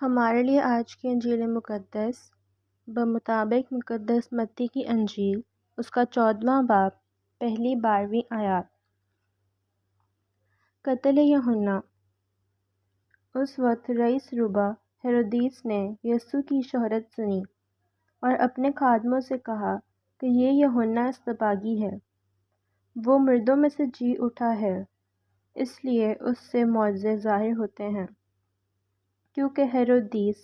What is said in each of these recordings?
ہمارے لیے آج کی انجیل مقدس بمطابق مقدس متی کی انجیل اس کا 14واں باب پہلی 12ویں آیات۔ قتل یوحنا۔ اس وقت رئیس ربا ہیرودیس نے یسوع کی شہرت سنی اور اپنے خادموں سے کہا کہ یہ یوحنا اصطباغی ہے، وہ مردوں میں سے جی اٹھا ہے، اس لیے اس سے معجزے ظاہر ہوتے ہیں، کیونکہ ہیرودیس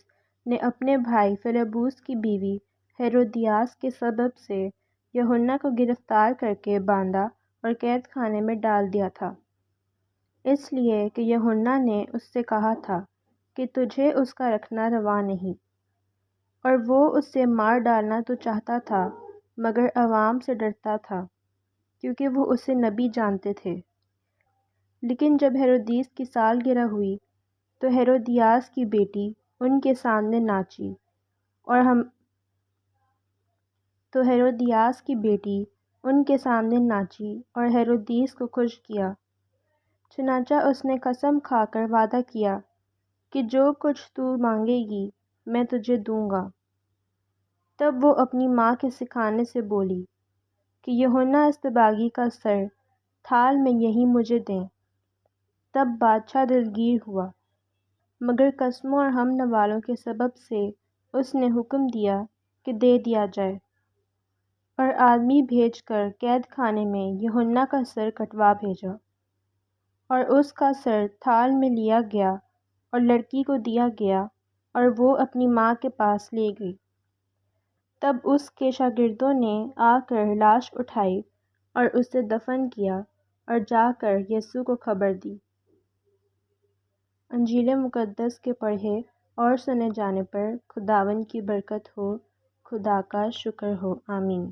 نے اپنے بھائی فیلیبوس کی بیوی ہیرودیاس کے سبب سے یوحنا کو گرفتار کر کے باندھا اور قید خانے میں ڈال دیا تھا، اس لیے کہ یوحنا نے اس سے کہا تھا کہ تجھے اس کا رکھنا روا نہیں، اور وہ اس سے مار ڈالنا تو چاہتا تھا مگر عوام سے ڈرتا تھا کیونکہ وہ اسے نبی جانتے تھے۔ لیکن جب ہیرودیس کی سالگرہ ہوئی تو ہیرودیاس کی بیٹی ان کے سامنے ناچی اور ہیرودیس کو خوش کیا۔ چنانچہ اس نے قسم کھا کر وعدہ کیا کہ جو کچھ تو مانگے گی میں تجھے دوں گا۔ تب وہ اپنی ماں کے سکھانے سے بولی کہ یوحنا اصطباغی کا سر تھال میں یہیں مجھے دیں۔ تب بادشاہ دلگیر ہوا، مگر قسموں اور ہم نوالوں کے سبب سے اس نے حکم دیا کہ دے دیا جائے، اور آدمی بھیج کر قید خانے میں یوحنا کا سر کٹوا بھیجا، اور اس کا سر تھال میں لیا گیا اور لڑکی کو دیا گیا اور وہ اپنی ماں کے پاس لے گئی۔ تب اس کے شاگردوں نے آ کر لاش اٹھائی اور اسے دفن کیا اور جا کر یسوع کو خبر دی۔ انجیل مقدس کے پڑھے اور سنے جانے پر خداوند کی برکت ہو، خدا کا شکر ہو، آمین۔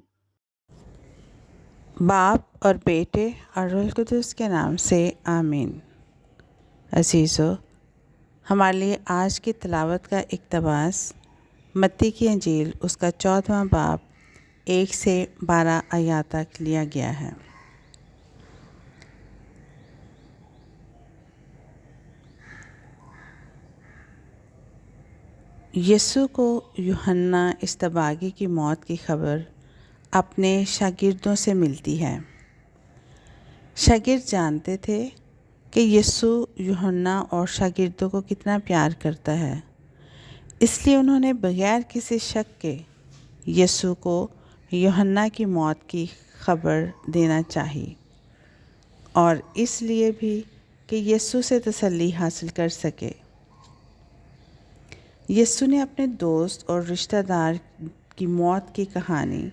باپ اور بیٹے اور روح القدس کے نام سے آمین۔ عزیزو، ہمارے لیے آج کی تلاوت کا اقتباس متی کی انجیل اس کا 14واں باب 1 سے 12 آیات تک لیا گیا ہے۔ یسوع کو یوحنا اصطباغی کی موت کی خبر اپنے شاگردوں سے ملتی ہے۔ شاگرد جانتے تھے کہ یسوع یوحنا اور شاگردوں کو کتنا پیار کرتا ہے، اس لیے انہوں نے بغیر کسی شک کے یسوع کو یوحنا کی موت کی خبر دینا چاہی، اور اس لیے بھی کہ یسوع سے تسلی حاصل کر سکے۔ یسوع نے اپنے دوست اور رشتہ دار کی موت کی کہانی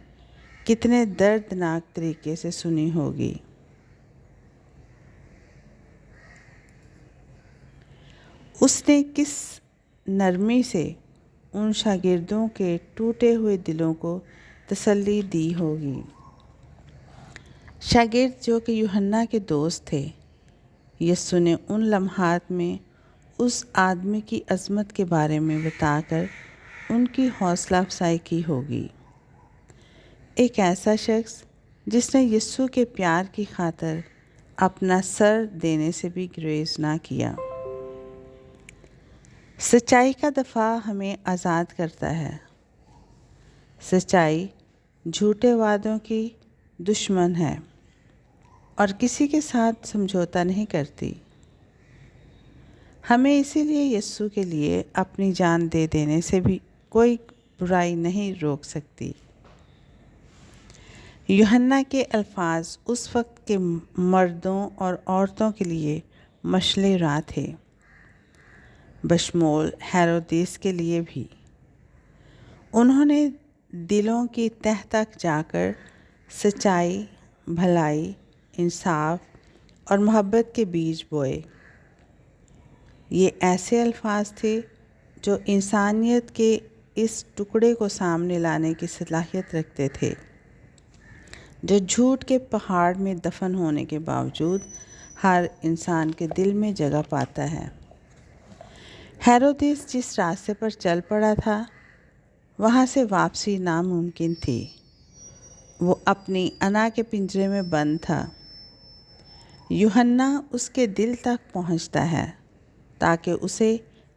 کتنے دردناک طریقے سے سنی ہوگی۔ اس نے کس نرمی سے ان شاگردوں کے ٹوٹے ہوئے دلوں کو تسلی دی ہوگی۔ شاگرد جو کہ یوحنا کے دوست تھے، یسوع نے ان لمحات میں اس آدمی کی عظمت کے بارے میں بتا کر ان کی حوصلہ افزائی کی ہوگی۔ ایک ایسا شخص جس نے یسوع کے پیار کی خاطر اپنا سر دینے سے بھی گریز نہ کیا۔ سچائی کا دفاع ہمیں آزاد کرتا ہے۔ سچائی جھوٹے وعدوں کی دشمن ہے اور کسی کے ساتھ سمجھوتا نہیں کرتی۔ ہمیں اسی لیے یسوع کے لیے اپنی جان دے دینے سے بھی کوئی برائی نہیں روک سکتی۔ یوحنا کے الفاظ اس وقت کے مردوں اور عورتوں کے لیے مشعل راہ تھے، بشمول ہیرودیس کے لیے بھی۔ انہوں نے دلوں کی تہہ تک جا کر سچائی، بھلائی، انصاف اور محبت کے بیج بوئے۔ یہ ایسے الفاظ تھے جو انسانیت کے اس ٹکڑے کو سامنے لانے کی صلاحیت رکھتے تھے، جو جھوٹ کے پہاڑ میں دفن ہونے کے باوجود ہر انسان کے دل میں جگہ پاتا ہے۔ ہیرودیس جس راستے پر چل پڑا تھا، وہاں سے واپسی ناممکن تھی۔ وہ اپنی انا کے پنجرے میں بند تھا۔ یوحنا اس کے دل تک پہنچتا ہے تاکہ اسے